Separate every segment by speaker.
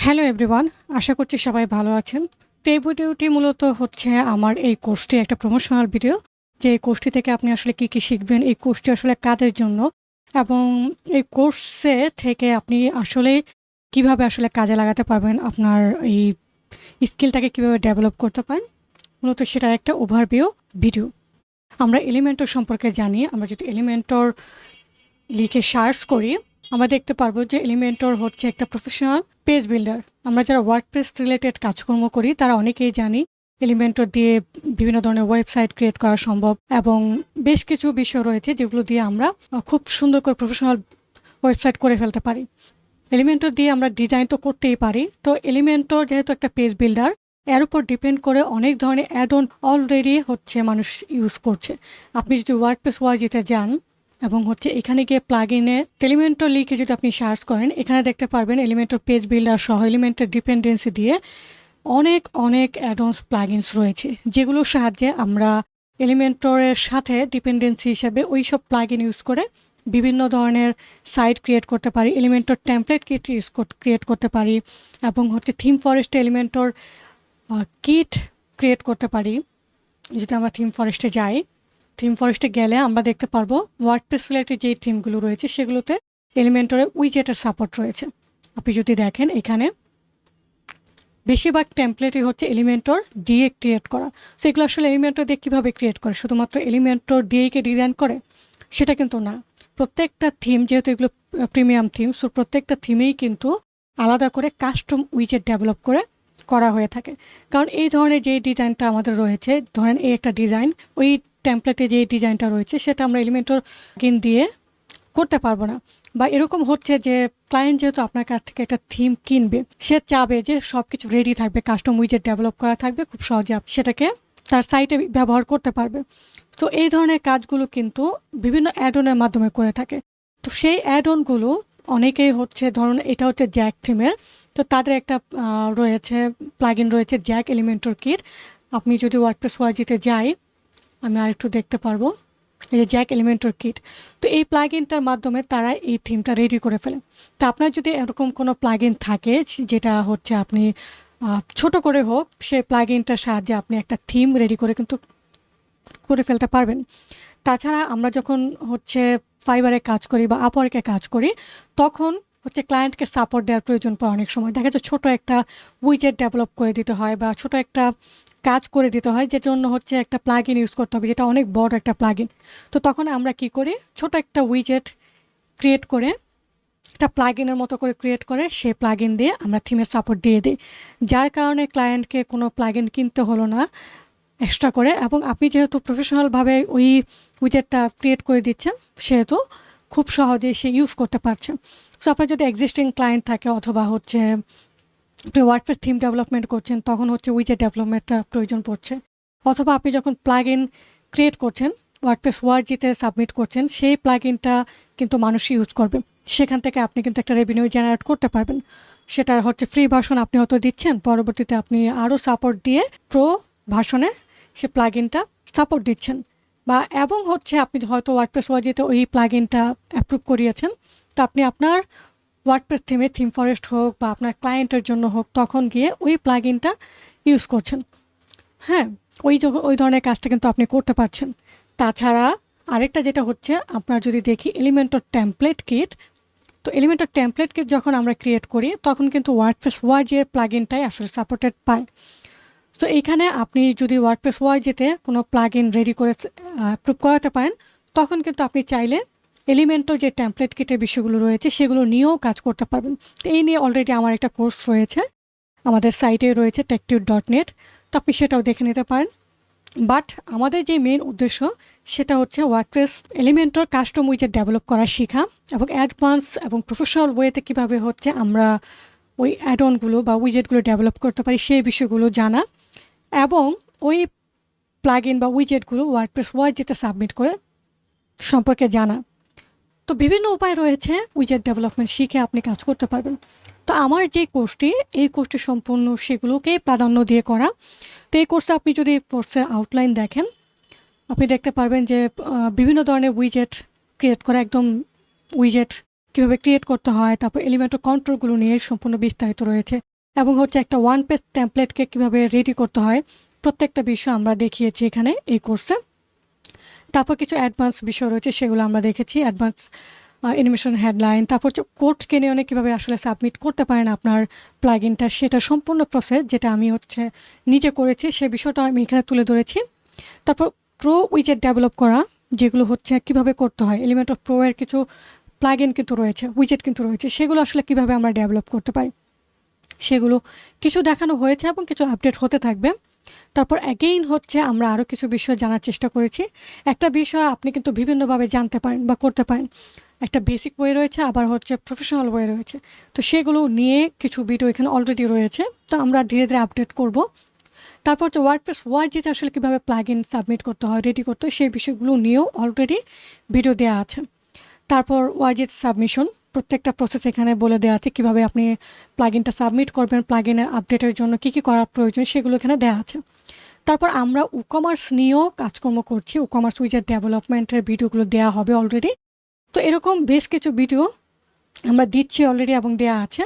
Speaker 1: Hello everyone, আশা করছি সবাই ভালো আছেন। তো এই ভিডিওটি মূলত হচ্ছে আমার এই কোর্সটি একটা প্রমোশনাল ভিডিও, যে এই কোর্সটি থেকে আপনি আসলে কী শিখবেন, এই কোর্সটি আসলে কাদের জন্য, এবং এই কোর্সে থেকে আপনি আসলে কিভাবে আসলে কাজে লাগাতে পারবেন, আপনার এই স্কিলটাকে কিভাবে ডেভেলপ করতে পারেন, মূলত সেটার একটা ওভারভিউ ভিডিও। আমরা এলিমেন্টর সম্পর্কে জানি। আমরা যদি এলিমেন্টর লিখে সার্চ করি, আমরা দেখতে পারবো যে এলিমেন্টর হচ্ছে একটা প্রফেশনাল পেজ বিল্ডার। আমরা যারা ওয়ার্ডপ্রেস রিলেটেড কাজকর্ম করি তারা অনেকেই জানি এলিমেন্টর দিয়ে বিভিন্ন ধরনের ওয়েবসাইট ক্রিয়েট করা সম্ভব, এবং বেশ কিছু বিষয় রয়েছে যেগুলো দিয়ে আমরা খুব সুন্দর করে প্রফেশনাল ওয়েবসাইট করে ফেলতে পারি। এলিমেন্টর দিয়ে আমরা ডিজাইন তো করতেই পারি। তো এলিমেন্টর যেহেতু একটা পেজ বিল্ডার, এর উপর ডিপেন্ড করে অনেক ধরনের অ্যাড অন অলরেডি হচ্ছে মানুষ ইউজ করছে। আপনি যদি ওয়ার্ডপ্রেস ওয়ার্জিতে যান এবং হচ্ছে এখানে গিয়ে প্লাগইনে এলিমেন্টর লিখে যদি আপনি সার্চ করেন, এখানে দেখতে পারবেন এলিমেন্টর পেজ বিল্ডার সহ এলিমেন্টর ডিপেন্ডেন্সি দিয়ে অনেক অ্যাডভান্স প্লাগইনস রয়েছে, যেগুলোর সাহায্যে আমরা এলিমেন্টরের সাথে ডিপেন্ডেন্সি হিসেবে ওই সব প্লাগইন ইউজ করে বিভিন্ন ধরনের সাইট ক্রিয়েট করতে পারি, এলিমেন্টর টেমপ্লেট কিট ক্রিয়েট করতে পারি, এবং হচ্ছে থিম ফরেস্টে এলিমেন্টর কিট ক্রিয়েট করতে পারি। যদি আমরা থিম ফরেস্টে যাই, থিম ফরেস্টে গেলে আমরা দেখতে পারবো ওয়ার্ডপ্রেস রিলেটেড যেই থিমগুলো রয়েছে সেগুলোতে এলিমেন্টরে উইজেটের সাপোর্ট রয়েছে। আপনি যদি দেখেন এখানে বেশিরভাগ টেমপ্লেটই হচ্ছে এলিমেন্টর দিয়ে ক্রিয়েট করা। সো এগুলো আসলে এলিমেন্টর দিয়ে কীভাবে ক্রিয়েট করে, শুধুমাত্র এলিমেন্টর দিয়েই ডিজাইন করে সেটা কিন্তু না। প্রত্যেকটা থিম, যেহেতু এগুলো প্রিমিয়াম থিম, সো প্রত্যেকটা থিমেই কিন্তু আলাদা করে কাস্টম উইজেট ডেভেলপ করে করা হয়ে থাকে। কারণ এই ধরনের যেই ডিজাইনটা আমাদের রয়েছে, ধরেন এই একটা ডিজাইন, ওই টেমপ্লেটে যে ডিজাইনটা রয়েছে সেটা আমরা এলিমেন্টর কিন দিয়ে করতে পারবো না। বা এরকম হচ্ছে যে ক্লায়েন্ট যেহেতু আপনার কাছ থেকে একটা থিম কিনবে, সে চাবে যে সব কিছু রেডি থাকবে, কাস্টম উইজেট ডেভেলপ করা থাকবে, খুব সহজে সেটাকে তার সাইটে ব্যবহার করতে পারবে। তো এই ধরনের কাজগুলো কিন্তু বিভিন্ন অ্যাডনের মাধ্যমে করে থাকে। তো সেই অ্যাডনগুলো অনেকেই হচ্ছে, ধরুন এটা হচ্ছে জ্যাক থিমের, তো তাদের একটা রয়েছে প্লাগইন রয়েছে জ্যাক এলিমেন্টর কিট। আপনি যদি ওয়ার্ডপ্রেস ওয়ার্জিতে যাই, আমি আরেকটু দেখতে পারবো এই যে জ্যাক এলিমেন্টর কিট। তো এই প্লাগইনটার মাধ্যমে তারা এই থিমটা রেডি করে ফেলে। তো আপনার যদি এরকম কোনো প্লাগইন থাকে যেটা হচ্ছে আপনি ছোট করে হোক, সেই প্লাগইনটার সাহায্যে আপনি একটা থিম রেডি করে কিন্তু করে ফেলতে পারবেন। তাছাড়া আমরা যখন হচ্ছে ফাইবারে কাজ করি বা আপওয়ার্কে কাজ করি, তখন হচ্ছে ক্লায়েন্টকে সাপোর্ট দেওয়ার প্রয়োজন পড়ে। অনেক সময় দেখা যায় ছোটো একটা উইজেট ডেভেলপ করে দিতে হয় বা ছোটো একটা কাজ করে দিতে হয়, যে জন্য হচ্ছে একটা প্লাগইন ইউজ করতে হবে, যেটা অনেক বড় একটা প্লাগইন। তো তখন আমরা কি করি, ছোট একটা উইজেট ক্রিয়েট করে, একটা প্লাগইনের মতো করে ক্রিয়েট করে সেই প্লাগইন দিয়ে আমরা থিমের সাপোর্ট দিয়ে দিই, যার কারণে ক্লায়েন্টকে কোনো প্লাগইন কিনতে হলো না এক্সট্রা করে। এবং আপনি যেহেতু প্রফেশনালভাবে ওই উইজেটটা ক্রিয়েট করে দিচ্ছেন, সেহেতু খুব সহজেই সে ইউজ করতে পারছে। সো আপনার যদি এক্সিস্টিং ক্লায়েন্ট থাকে, অথবা হচ্ছে আপনি ওয়ার্ডপ্রেস থিম ডেভেলপমেন্ট করছেন, তখন হচ্ছে উইজেট ডেভেলপমেন্টটা প্রয়োজন পড়ছে, অথবা আপনি যখন প্লাগইন ক্রিয়েট করছেন ওয়ার্ডপ্রেস ওয়ার্জিতে সাবমিট করছেন, সেই প্লাগইনটা কিন্তু মানুষ ইউজ করবে, সেখান থেকে আপনি কিন্তু একটা রেভিনিউ জেনারেট করতে পারবেন। সেটা হচ্ছে ফ্রি ভার্সন আপনি হয়তো দিচ্ছেন, পরবর্তীতে আপনি আরও সাপোর্ট দিয়ে প্রো ভার্সনে সে প্লাগইনটা সাপোর্ট দিচ্ছেন। বা এবং হচ্ছে আপনি হয়তো ওয়ার্ডপ্রেস ওয়ার্জিতে ওই প্লাগইনটা অ্যাপ্রুভ করিয়েছেন, তো আপনি আপনার ওয়ার্ডপ্রেস থিমে থিম ফরেস্ট হোক বা আপনার ক্লায়েন্টের জন্য হোক, তখন গিয়ে ওই প্লাগইনটা ইউজ করছেন। হ্যাঁ, ওই ধরনের কাজটা কিন্তু আপনি করতে পারছেন। তাছাড়া আরেকটা যেটা হচ্ছে, আপনার যদি দেখি এলিমেন্টর টেমপ্লেট কিট, তো এলিমেন্টর টেমপ্লেট কিট যখন আমরা ক্রিয়েট করি, তখন কিন্তু ওয়ার্ডপ্রেস ওয়ার্জির প্লাগইনটাই আসলে সাপোর্টেড পায়। তো এইখানে আপনি যদি ওয়ার্ডপ্রেস ওয়ার্জিতে কোনো প্লাগইন রেডি করে অ্যাপ্রুভ করাতে পারেন, তখন কিন্তু আপনি চাইলে এলিমেন্টর যে টেমপ্লেট কিটের বিষয়গুলো রয়েছে সেগুলো নিয়েও কাজ করতে পারবেন। তো এই নিয়ে অলরেডি আমার একটা কোর্স রয়েছে, আমাদের সাইটে রয়েছে techtude.net, তো আপনি সেটাও দেখে নিতে পারেন। বাট আমাদের যে মেন উদ্দেশ্য সেটা হচ্ছে ওয়ার্ডপ্রেস এলিমেন্টর কাস্টম উইজেট ডেভেলপ করা শেখা, এবং অ্যাডভান্স এবং প্রফেশনাল ওয়েতে কীভাবে হচ্ছে আমরা ওই অ্যাডঅনগুলো বা উইজেটগুলো ডেভেলপ করতে পারি সেই বিষয়গুলো জানা, এবং ওই প্লাগইন বা উইজেটগুলো ওয়ার্ডপ্রেস ওয়ার্জিতে সাবমিট করে সম্পর্কে জানা। তো বিভিন্ন উপায় রয়েছে উইজেট ডেভেলপমেন্ট শিখে আপনি কাজ করতে পারবেন। তো আমার যে কোর্সটি, এই কোর্সটি সম্পূর্ণ সেগুলোকেই প্রাধান্য দিয়ে করা। তো এই কোর্সে আপনি যদি কোর্সের আউটলাইন দেখেন, আপনি দেখতে পারবেন যে বিভিন্ন ধরনের উইজেট ক্রিয়েট করা, একদম উইজেট কীভাবে ক্রিয়েট করতে হয়, তারপর এলিমেন্টর কন্ট্রোলগুলো নিয়ে সম্পূর্ণ বিস্তারিত রয়েছে। এবং হচ্ছে একটা ওয়ান পেজ টেমপ্লেটকে কীভাবে রেডি করতে হয় প্রত্যেকটা বিষয় আমরা দেখিয়েছি এখানে এই কোর্সে। তারপর কিছু অ্যাডভান্স বিষয় রয়েছে সেগুলো আমরা দেখেছি, অ্যাডভান্স অ্যানিমেশন হেডলাইন, তারপর হচ্ছে কোড কিনে অনেক কীভাবে আসলে সাবমিট করতে পারেন আপনার প্লাগইনটা, সেটা সম্পূর্ণ প্রসেস যেটা আমি হচ্ছে নিজে করেছি সে বিষয়টা আমি এখানে তুলে ধরেছি। তারপর প্রো উইজেট ডেভেলপ করা, যেগুলো হচ্ছে কিভাবে করতে হয়, এলিমেন্টর প্রো এর কিছু প্লাগইন কিন্তু রয়েছে, উইজেট কিন্তু রয়েছে, সেগুলো আসলে কিভাবে আমরা ডেভেলপ করতে পারি সেগুলো কিছু দেখানো হয়েছে এবং কিছু আপডেট হতে থাকবে। তারপর অ্যাগেইন হচ্ছে আমরা আরও কিছু বিষয় জানার চেষ্টা করেছি। একটা বিষয় আপনি কিন্তু বিভিন্নভাবে জানতে পারেন বা করতে পারেন, একটা বেসিক ওয়ে রয়েছে, আবার হচ্ছে প্রফেশনাল ওয়ে রয়েছে। তো সেগুলো নিয়ে কিছু ভিডিও এখানে অলরেডি রয়েছে, তো আমরা ধীরে ধীরে আপডেট করব। তারপর হচ্ছে ওয়ার্ডপ্রেস ওয়ার্ডজিতে আসলে কীভাবে প্লাগইন সাবমিট করতে হয়, রেডি করতে হয়, সেই বিষয়গুলো নিয়েও অলরেডি ভিডিও দেওয়া আছে। তারপর ওয়ার্ডজিতে সাবমিশন প্রত্যেকটা প্রসেস এখানে বলে দেওয়া আছে, কীভাবে আপনি প্লাগইনটা সাবমিট করবেন, প্লাগইনের আপডেটের জন্য কী কী করা প্রয়োজন সেগুলো এখানে দেওয়া আছে। তারপর আমরা ই-কমার্স নিয়েও কাজকর্ম করছি, ই-কমার্স উইজেট ডেভেলপমেন্টের ভিডিওগুলো দেওয়া হবে অলরেডি। তো এরকম বেশ কিছু ভিডিও আমরা দিচ্ছি অলরেডি এবং দেওয়া আছে।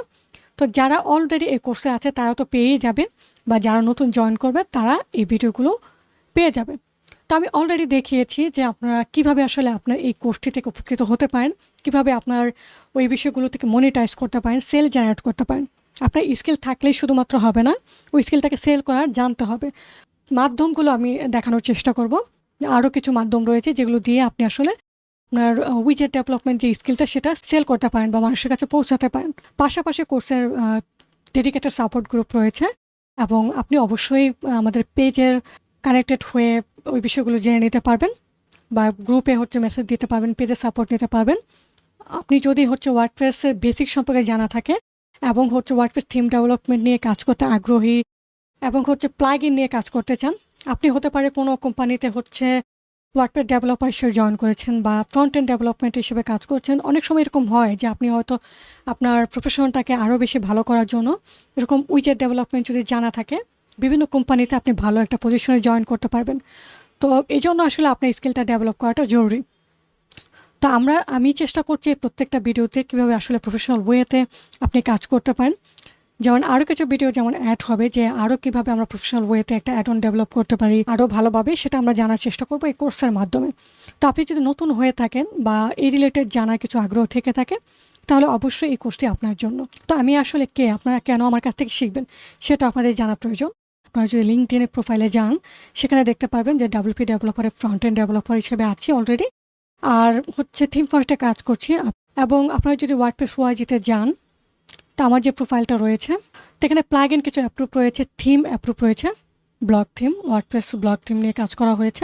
Speaker 1: তো যারা অলরেডি এই কোর্সে আছে তারা তো পেয়েই যাবে, বা যারা নতুন জয়েন করবে তারা এই ভিডিওগুলো পেয়ে যাবে। তো আমি অলরেডি দেখিয়েছি যে আপনারা কিভাবে আসলে আপনার এই কোর্সটি থেকে উপকৃত হতে পারেন, কিভাবে আপনার ওই বিষয়গুলো থেকে মনিটাইজ করতে পারেন, সেল জেনারেট করতে পারেন। আপনার স্কিল থাকলেই শুধুমাত্র হবে না, ওই স্কিলটাকে সেল করার জানতে হবে। মাধ্যমগুলো আমি দেখানোর চেষ্টা করব, আরও কিছু মাধ্যম রয়েছে যেগুলো দিয়ে আপনি আসলে আপনার উইজেট ডেভেলপমেন্ট যে স্কিলটা সেটা সেল করতে পারেন বা মানুষের কাছে পৌঁছাতে পারেন। পাশাপাশি কোর্সের ডেডিকেটেড সাপোর্ট গ্রুপ রয়েছে, এবং আপনি অবশ্যই আমাদের পেজের কানেক্টেড হয়ে ওই বিষয়গুলো জেনে নিতে পারবেন, বা গ্রুপে হচ্ছে মেসেজ দিতে পারবেন, পেজে সাপোর্ট নিতে পারবেন। আপনি যদি হচ্ছে ওয়ার্ডপ্রেসের বেসিক সম্পর্কে জানা থাকে এবং হচ্ছে ওয়ার্ডপ্রেস থিম ডেভেলপমেন্ট নিয়ে কাজ করতে আগ্রহী এবং হচ্ছে প্লাগইন নিয়ে কাজ করতে চান, আপনি হতে পারে কোনো কোম্পানিতে হচ্ছে ওয়ার্ডপ্রেস ডেভেলপার হিসেবে জয়েন করেছেন বা ফ্রন্ট এন্ড ডেভেলপমেন্ট হিসেবে কাজ করছেন। অনেক সময় এরকম হয় যে আপনি হয়তো আপনার প্রফেশনটাকে আরও বেশি ভালো করার জন্য এরকম উইজেট ডেভেলপমেন্ট যদি জানা থাকে, বিভিন্ন কোম্পানিতে আপনি ভালো একটা পজিশনে জয়েন করতে পারবেন। তো এই জন্য আসলে আপনার স্কিলটা ডেভেলপ করাটা জরুরি। তো আমি চেষ্টা করছি প্রত্যেকটা ভিডিওতে কীভাবে আসলে প্রফেশনাল ওয়েতে আপনি কাজ করতে পারেন। যেমন আরও কিছু ভিডিও যেমন অ্যাড হবে যে আরও কীভাবে আমরা প্রফেশনাল ওয়েতে একটা অ্যাড অন ডেভেলপ করতে পারি আরও ভালোভাবে, সেটা আমরা জানার চেষ্টা করবো এই কোর্সের মাধ্যমে। তো আপনি যদি নতুন হয়ে থাকেন বা এই রিলেটেড জানার কিছু আগ্রহ থেকে থাকে, তাহলে অবশ্যই এই কোর্সটি আপনার জন্য। তো আমি আসলে কে, আপনারা কেন আমার কাছ থেকে শিখবেন সেটা আপনাদের জানা প্রয়োজন। আপনারা যদি লিঙ্কডইনের প্রোফাইলে যান, সেখানে দেখতে পারবেন যে WP ডেভেলপারের ফ্রন্ট এন্ড ডেভেলপার হিসেবে আছি অলরেডি, আর হচ্ছে থিম ফার্স্টে কাজ করছি। এবং আপনারা যদি ওয়ার্ডপ্রেস ওয়ার্ডজিতে যান, তো আমার যে প্রোফাইলটা রয়েছে সেখানে প্লাগইন কিছু অ্যাপ্রুভ রয়েছে, থিম অ্যাপ্রুভ রয়েছে, blog theme, WordPress blog theme নিয়ে কাজ করা হয়েছে,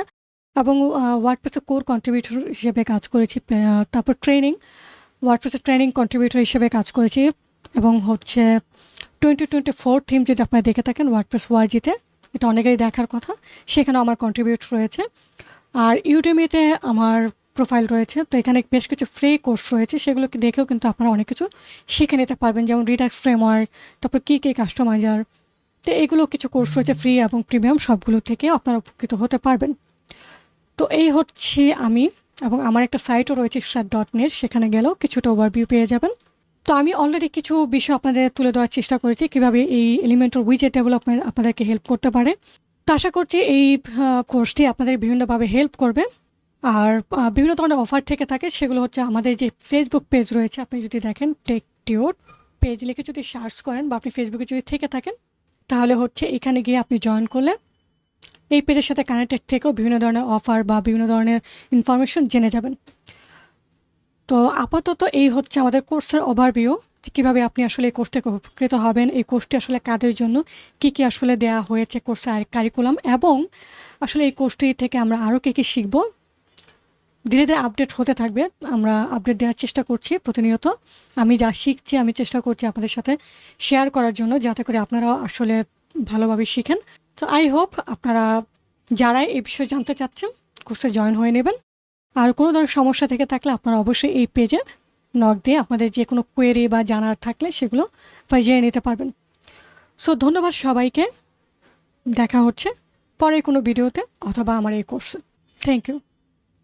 Speaker 1: এবং ওয়ার্ডপ্রেসের কোর কন্ট্রিবিউটর হিসেবে কাজ করেছি। তারপর ওয়ার্ডপ্রেসের ট্রেনিং কন্ট্রিবিউটর হিসেবে কাজ করেছি, এবং হচ্ছে 2024 থিম যদি আপনারা দেখে থাকেন ওয়ার্ডপ্রেস ওয়ার্ডজিতে, এটা অনেকেরই দেখার কথা, সেখানে আমার কন্ট্রিবিউট রয়েছে। আর ইউডেমিতে আমার প্রোফাইল রয়েছে, তো এখানে বেশ কিছু ফ্রি কোর্স রয়েছে, সেগুলোকে দেখেও কিন্তু আপনারা অনেক কিছু শিখে নিতে পারবেন, যেমন রিডাক্স ফ্রেমওয়ার্ক, তারপর কি কাস্টমাইজার। তো এগুলো কিছু কোর্স রয়েছে ফ্রি এবং প্রিমিয়াম, সবগুলো থেকে আপনারা উপকৃত হতে পারবেন। তো এই হচ্ছে আমি, এবং আমার একটা সাইটও রয়েছে start.net, সেখানে গেলেও কিছুটা ওভারভিউ পেয়ে যাবেন। তো আমি অলরেডি কিছু বিষয় আপনাদের তুলে ধরার চেষ্টা করেছি কীভাবে এই এলিমেন্টর উইজেট ডেভেলপমেন্ট আপনাদেরকে হেল্প করতে পারে। তো আশা করছি এই কোর্সটি আপনাদের বিভিন্নভাবে হেল্প করবে। আর বিভিন্ন ধরনের অফার থেকে থাকে, সেগুলো হচ্ছে আমাদের যে ফেসবুক পেজ রয়েছে, আপনি যদি দেখেন টেক টিউট পেজ লিখে যদি সার্চ করেন, বা আপনি ফেসবুকে যদি থেকে থাকেন, তাহলে হচ্ছে এখানে গিয়ে আপনি জয়েন করলে এই পেজের সাথে কানেক্টেড থেকেও বিভিন্ন ধরনের অফার বা বিভিন্ন ধরনের ইনফরমেশন জেনে যাবেন। তো আপাতত এই হচ্ছে আমাদের কোর্সের ওভারভিউ, কীভাবে আপনি আসলে এই কোর্স থেকে উপকৃত হবেন, এই কোর্সটি আসলে কাদের জন্য, কী আসলে দেওয়া হয়েছে কোর্সের কারিকুলাম, এবং আসলে এই কোর্সটি থেকে আমরা আরও কী শিখব। ধীরে ধীরে আপডেট হতে থাকবে, আমরা আপডেট দেওয়ার চেষ্টা করছি প্রতিনিয়ত। আমি যা শিখছি আমি চেষ্টা করছি আপনাদের সাথে শেয়ার করার জন্য, যাতে করে আপনারাও আসলে ভালোভাবে শিখেন। তো আই হোপ আপনারা যারা এই বিষয়ে জানতে চাচ্ছেন কোর্সে জয়েন হয়ে নেবেন। আর কোনো ধরনের সমস্যা থেকে থাকলে আপনারা অবশ্যই এই পেজে নক দিয়ে আপনাদের যে কোনো কোয়েরি বা জানার থাকলে সেগুলো জেনে নিতে পারবেন। সো ধন্যবাদ সবাইকে, দেখা হচ্ছে পরে কোনো ভিডিওতে অথবা আমার এই কোর্সে। Thank you.